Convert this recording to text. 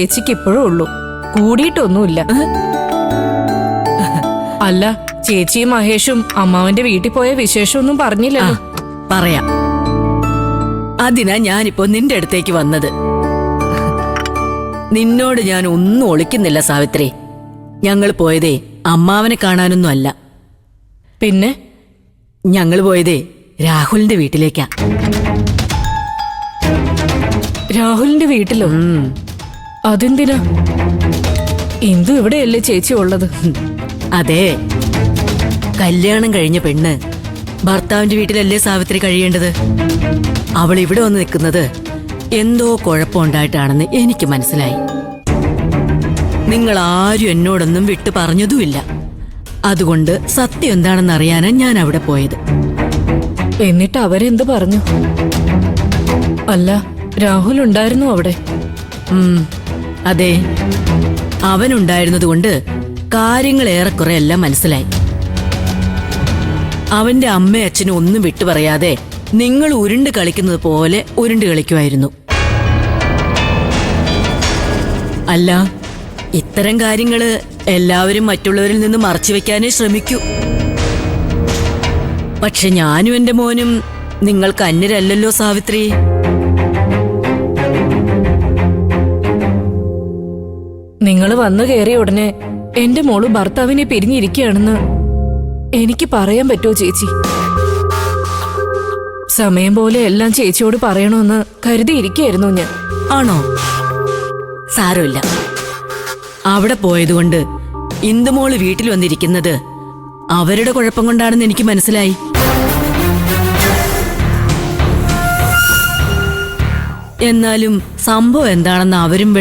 ചേച്ചിക്ക് ഇപ്പോഴും ഉള്ളൂ, കൂടിയിട്ടൊന്നുമില്ല. അല്ല, ചേച്ചിയും മഹേഷും അമ്മാവന്റെ വീട്ടിൽ പോയ വിശേഷമൊന്നും പറഞ്ഞില്ലല്ലോ. പറയാം. അതിനാ ഞാനിപ്പോ നിന്റെ അടുത്തേക്ക് വന്നത്. നിന്നോട് ഞാൻ ഒന്നും ഒളിക്കുന്നില്ല സാവിത്രി. ഞങ്ങൾ പോയതേ അമ്മാവനെ കാണാനൊന്നും അല്ല. പിന്നെ ഞങ്ങൾ പോയതേ രാഹുലിന്റെ വീട്ടിലേക്കാ. രാഹുലിന്റെ വീട്ടിലോ? അതെന്തിനാ? ഇന്ദു ഇവിടെയല്ലേ ചേച്ചി ഉള്ളത്? അതെ, കല്യാണം കഴിഞ്ഞ പെണ്ണ് ഭർത്താവിന്റെ വീട്ടിലല്ലേ സാവിത്രി കഴിയേണ്ടത്. അവൾ ഇവിടെ വന്ന് നിൽക്കുന്നത് എന്തോ കുഴപ്പമുണ്ടായിട്ടാണെന്ന് എനിക്ക് മനസ്സിലായി. നിങ്ങൾ ആരും എന്നോടൊന്നും വിട്ടു പറഞ്ഞതുമില്ല. അതുകൊണ്ട് സത്യം എന്താണെന്ന് അറിയാനാ ഞാൻ അവിടെ പോയത്. എന്നിട്ട് അവരെന്ത് പറഞ്ഞു? അല്ല, രാഹുൽ ഉണ്ടായിരുന്നു അവിടെ? അതെ, അവനുണ്ടായിരുന്നതുകൊണ്ട് കാര്യങ്ങൾ ഏറെക്കുറെ എല്ലാം മനസ്സിലായി. അവന്റെ അമ്മയും അച്ഛനും ഒന്നും വിട്ടു പറയാതെ നിങ്ങൾ ഉരുണ്ട് കളിക്കുന്നത് പോലെ ഉരുണ്ട് കളിക്കുമായിരുന്നു. അല്ല, ഇത്തരം കാര്യങ്ങള് എല്ലാവരും മറ്റുള്ളവരിൽ നിന്ന് മറച്ചു വെക്കാനേ ശ്രമിക്കൂ. പക്ഷെ ഞാനും എന്റെ മോനും നിങ്ങൾക്ക് അന്യരല്ലല്ലോ സാവിത്രി. നിങ്ങൾ വന്നു കയറിയ ഉടനെ എന്റെ മോള് ഭർത്താവിനെ പിരിഞ്ഞിരിക്കുകയാണെന്ന് എനിക്ക് പറയാൻ പറ്റുമോ ചേച്ചി? സമയം പോലെ എല്ലാം ചേച്ചിയോട് പറയണമെന്ന് കരുതിയിരിക്കുകയായിരുന്നു ഞാൻ. ആണോ? സാരമില്ല. അവിടെ പോയതുകൊണ്ട് ഇന്ദുമോള് വീട്ടിൽ വന്നിരിക്കുന്നത് അവരുടെ കുഴപ്പം കൊണ്ടാണെന്ന് എനിക്ക് മനസ്സിലായി. എന്നാലും സംഭവം എന്താണെന്ന് അവരും